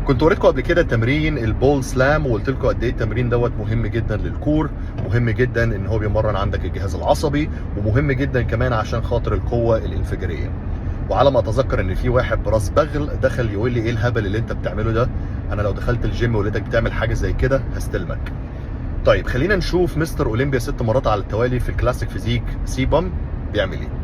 كنت وريتكم قبل كده تمرين البول سلام، وقلت لكم قد ايه التمرين دوت مهم جدا للكور، مهم جدا ان هو بيمرن عندك الجهاز العصبي، ومهم جدا كمان عشان خاطر القوه الانفجاريه. وعلى ما اتذكر ان في واحد براس بغل دخل يقول لي ايه الهبل اللي انت بتعمله ده، انا لو دخلت الجيم ولقيتك بتعمل حاجه زي كده هستلمك. طيب خلينا نشوف مستر اولمبيا 6 مرات على التوالي في الكلاسيك فيزيك سي بام بيعمل ايه.